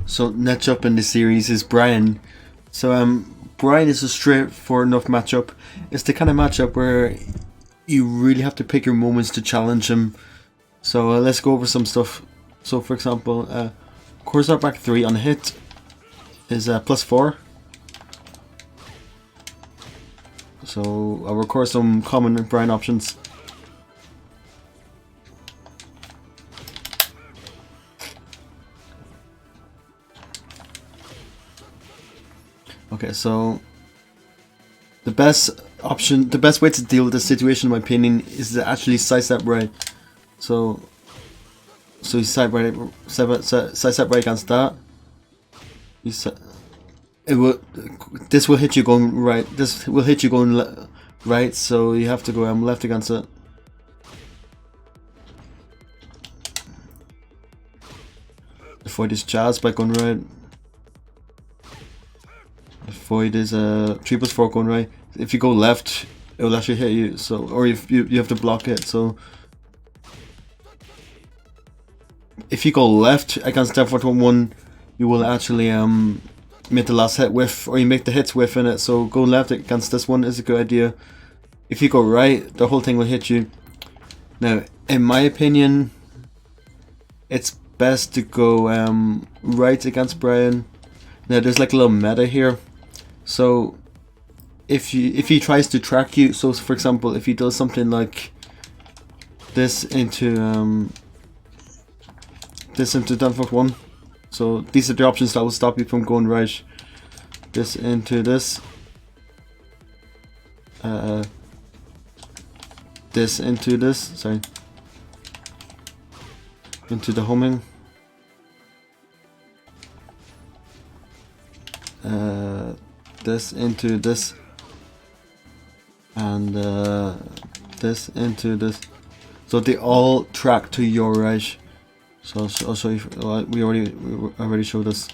So next up in the series is Bryan. So Bryan is a straightforward enough matchup. It's the kind of matchup where you really have to pick your moments to challenge him. So let's go over some stuff. So for example, Corsair back 3 on hit is +4. So I'll record some common Bryan options. Okay, so the best way to deal with the situation, in my opinion, is to actually sidestep right. So you sidestep right against that. This will hit you going right. This will hit you going right. So you have to go left against it. Avoid this jazz by going right. Avoid is 3+4 going right. If you go left, it will actually hit you. So, or if you have to block it. So, if you go left against Step 4-1, you will actually make the last hit with, or you make the hits within it. So, go left against this one is a good idea. If you go right, the whole thing will hit you. Now, in my opinion, it's best to go right against Bryan. Now, there's like a little meta here. So if he tries to track you, so for example, if he does something like this into down foot 1, so these are the options that will stop you from going right. This into this, this into this, sorry, into the homing. This into this, and this into this. So they all track to your right. So I'll show you. We already showed this.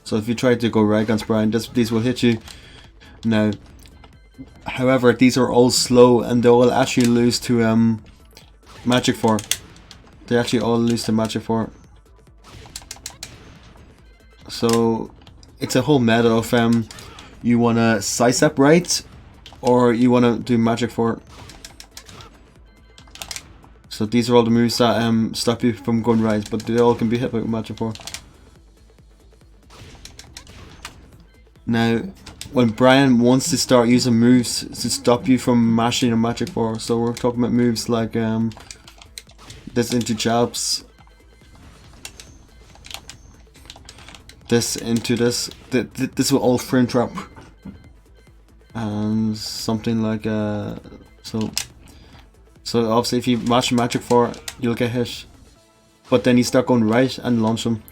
So if you try to go right against Bryan, these will hit you. Now, however, these are all slow, and they will actually lose to Magic 4. They actually all lose to Magic 4. So it's a whole meta of you wanna sidestep right, or you wanna do Magic 4. So these are all the moves that stop you from going right, but they all can be hit by Magic 4. Now, when Bryan wants to start using moves to stop you from mashing a Magic 4, so we're talking about moves like this into jabs, this into this. This will all frame trap, and something like so obviously if you mash Magic 4, you'll get hit, but then you start going right and launch them.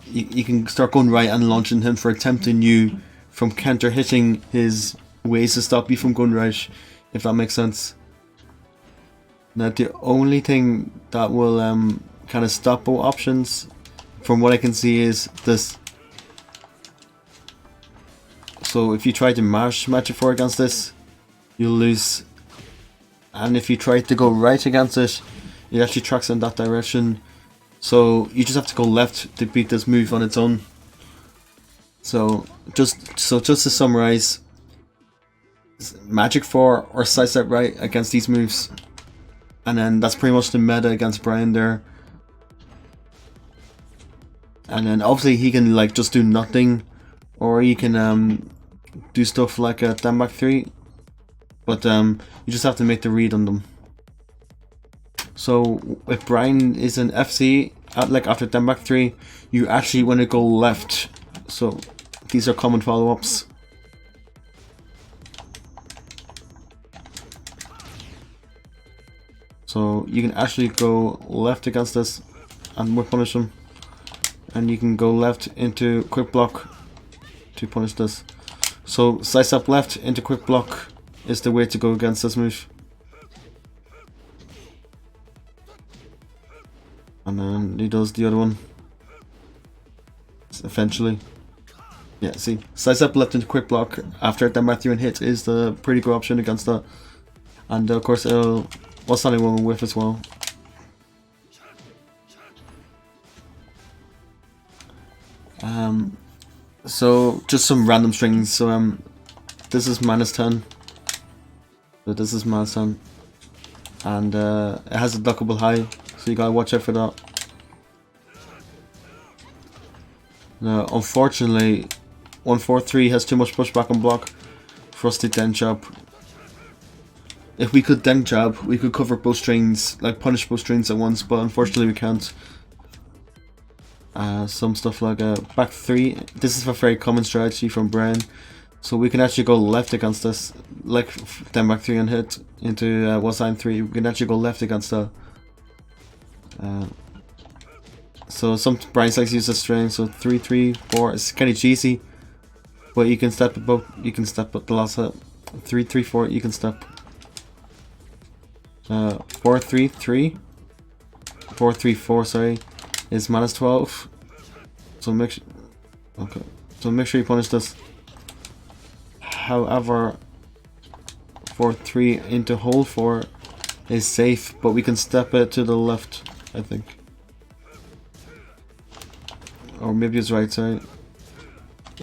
You can start going right and launching him for attempting you from counter hitting his ways to stop you from going right, if that makes sense. Now the only thing that will kind of stop both options, from what I can see, is this. So if you try to mash Magic 4 against this, you'll lose. And if you try to go right against it, it actually tracks in that direction. So you just have to go left to beat this move on its own. So just to summarize, Magic 4 or sidestep right against these moves, and then that's pretty much the meta against Bryan there. And then obviously he can like just do nothing, or he can do stuff like a down back 3, but you just have to make the read on them. So if Bryan is an FC, like after down back 3, you actually want to go left. So these are common follow-ups. So you can actually go left against this and we'll punish him. And you can go left into quick block to punish this. So sidestep left into quick block is the way to go against this move. And then he does the other one eventually. Yeah, see, size up left into quick block after that back 3 and hit is the pretty good option against that. And of course it'll standing one with as well. So just some random strings. So this is -10. So this is -10. And it has a duckable high, so you gotta watch out for that. Now, unfortunately, 143 has too much pushback and block for us to den jab. If we could den jab, we could cover both strings, like punish both strings at once, but unfortunately we can't. Some stuff like back 3. This is a very common strategy from Bryan. So we can actually go left against this, like then back 3 and hit into wall sign 3. We can actually go left against that. So some Bryan likes to use this string. So 3, 3, 4. It's kind of cheesy, but you can step above. You can step up the last hit. 3, 3, 4. You can step. 4, 3, 3. 4, 3, 4. Sorry, is -12. So make sure. Okay. So make sure you punish this. However, 4, 3 into hold 4 is safe, but we can step it to the left, I think. Or maybe it's right side.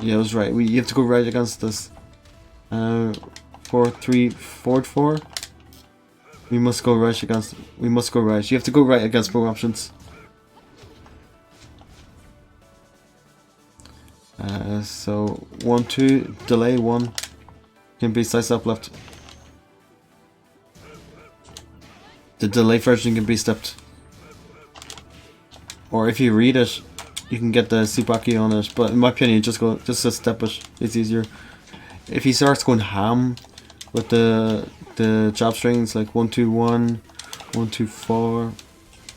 Yeah, it was right. You have to go right against this. 4, 3, 4, 4. We must go right against. We must go right. You have to go right against both options. So 1, 2, delay 1 can be size up left. The delay version can be stepped, or if you read it, you can get the Tsubaki on it. But in my opinion, just step it. It's easier. If he starts going ham with the jab strings like 1, 2, 1, 1, 2, 4,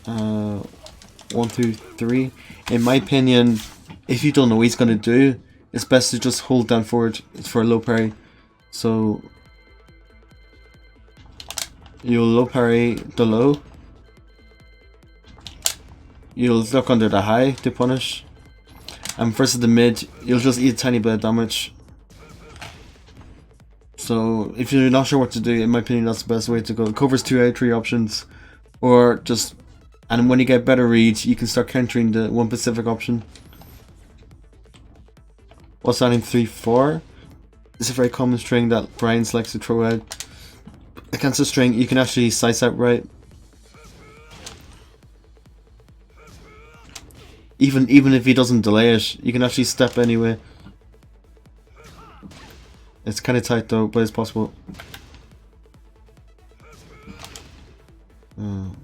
1, 2, 3. In my opinion, if you don't know what he's gonna do, it's best to just hold down forward for a low parry. So you'll low parry the low. You'll duck under the high to punish. And versus the mid, you'll just eat a tiny bit of damage. So if you're not sure what to do, in my opinion, that's the best way to go. It covers 2 out of 3 options. Or just, and when you get better reads, you can start countering the one specific option. What's that in 3, 4? It's a very common string that Bryan likes to throw out. Against a string, you can actually size out right. Even if he doesn't delay it, you can actually step anyway. It's kind of tight though, but it's possible. You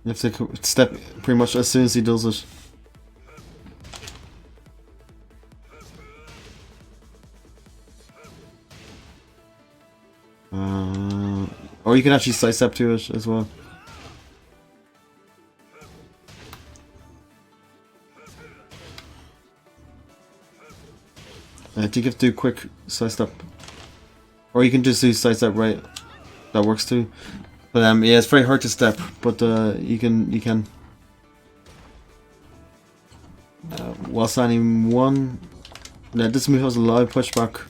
have to step pretty much as soon as he does it. Or you can actually side step to it as well. I think you have to do quick side step, or you can just do side step right. That works too. But yeah, it's very hard to step, but you can. While standing 1, yeah, this move has a lot of pushback,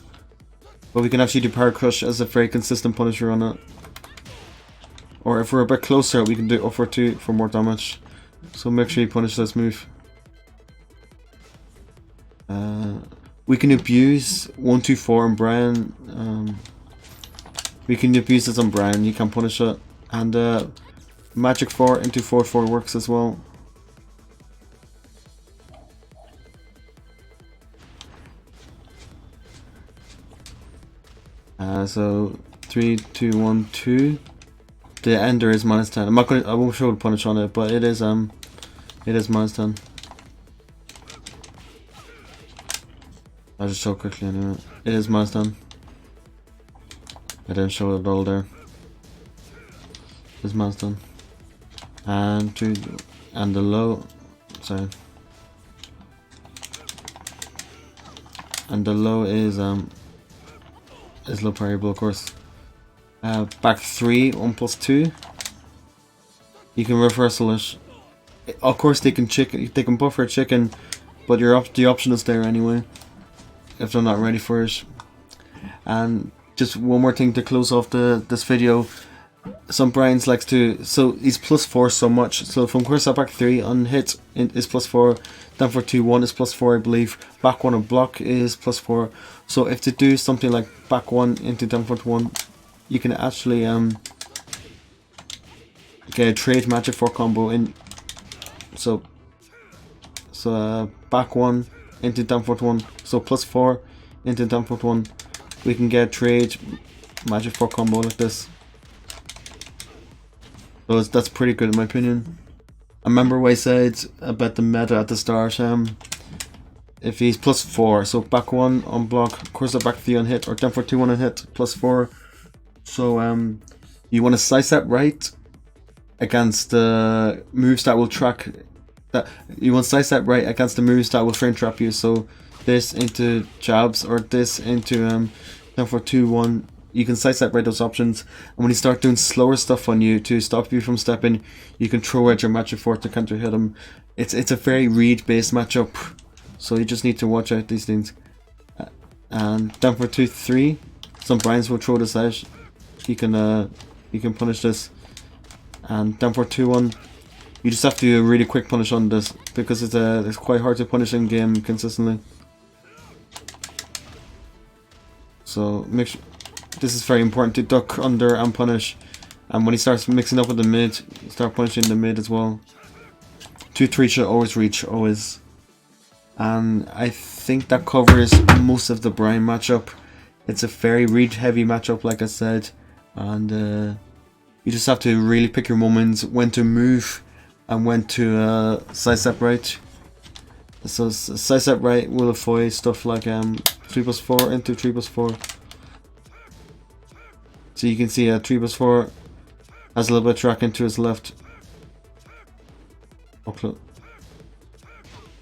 but we can actually do power crush as a very consistent punisher on it. Or if we're a bit closer, we can do offer 2 for more damage. So make sure you punish this move. We can abuse 1, 2, 4 on Bryan. We can abuse this on Bryan. You can punish it, and magic 4 into 4, 4 works as well. So 3, 2, 1, 2. The ender is -10. I won't show the punish on it, but it is -10. I'll just show quickly anyway. It is -10. I didn't show it all there. It's -10. And the low, sorry. And the low is low parryable, of course. Back 3, 1 plus 2. You can reversal it. Of course they can buffer chicken, but the option is there anyway if they're not ready for it. And just one more thing to close off this video. Some Bryans likes to, so he's +4 so much. So from course back 3 on hit is +4, down for 2-1 is +4 I believe, back 1 on block is +4. So if to do something like back 1 into down for 1, you can actually get a trade magic 4 combo in. So back 1 into down for 1, so +4 into down for 1, we can get a trade magic 4 combo like this. So that's pretty good in my opinion. I remember what I said about the meta at the start. If he's +4, so back 1 on block, course back 3 on hit, or down for 2-1 on hit, +4. So you want to slice that right against the moves that will track that. You want to slice that right against the moves that will frame trap you. So this into jabs, or this into down for 2-1. You can slice that right, those options, and when you start doing slower stuff on you to stop you from stepping, you can throw out your magic 4 to counter hit him. It's a very read based matchup, so you just need to watch out these things. And down for 2-3, some Bryans will throw this out. You can punish this. And down for 2-1, you just have to do a really quick punish on this, because it's quite hard to punish in game consistently. So make sure. This is very important to duck under and punish, and when he starts mixing up with the mid, start punishing the mid as well. 2-3 should always reach, always. And I think that covers most of the Bryan matchup. It's a very read heavy matchup, like I said, and you just have to really pick your moments, when to move and when to side step right. So side step right will avoid stuff like 3+4 into 3+4. So you can see 3+4 has a little bit of tracking to his left.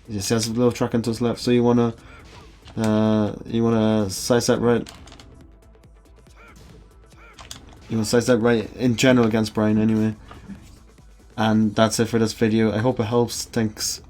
Yes, has a little tracking to his left. So you wanna side step right. You want to side step right in general against Bryan anyway. And that's it for this video. I hope it helps. Thanks.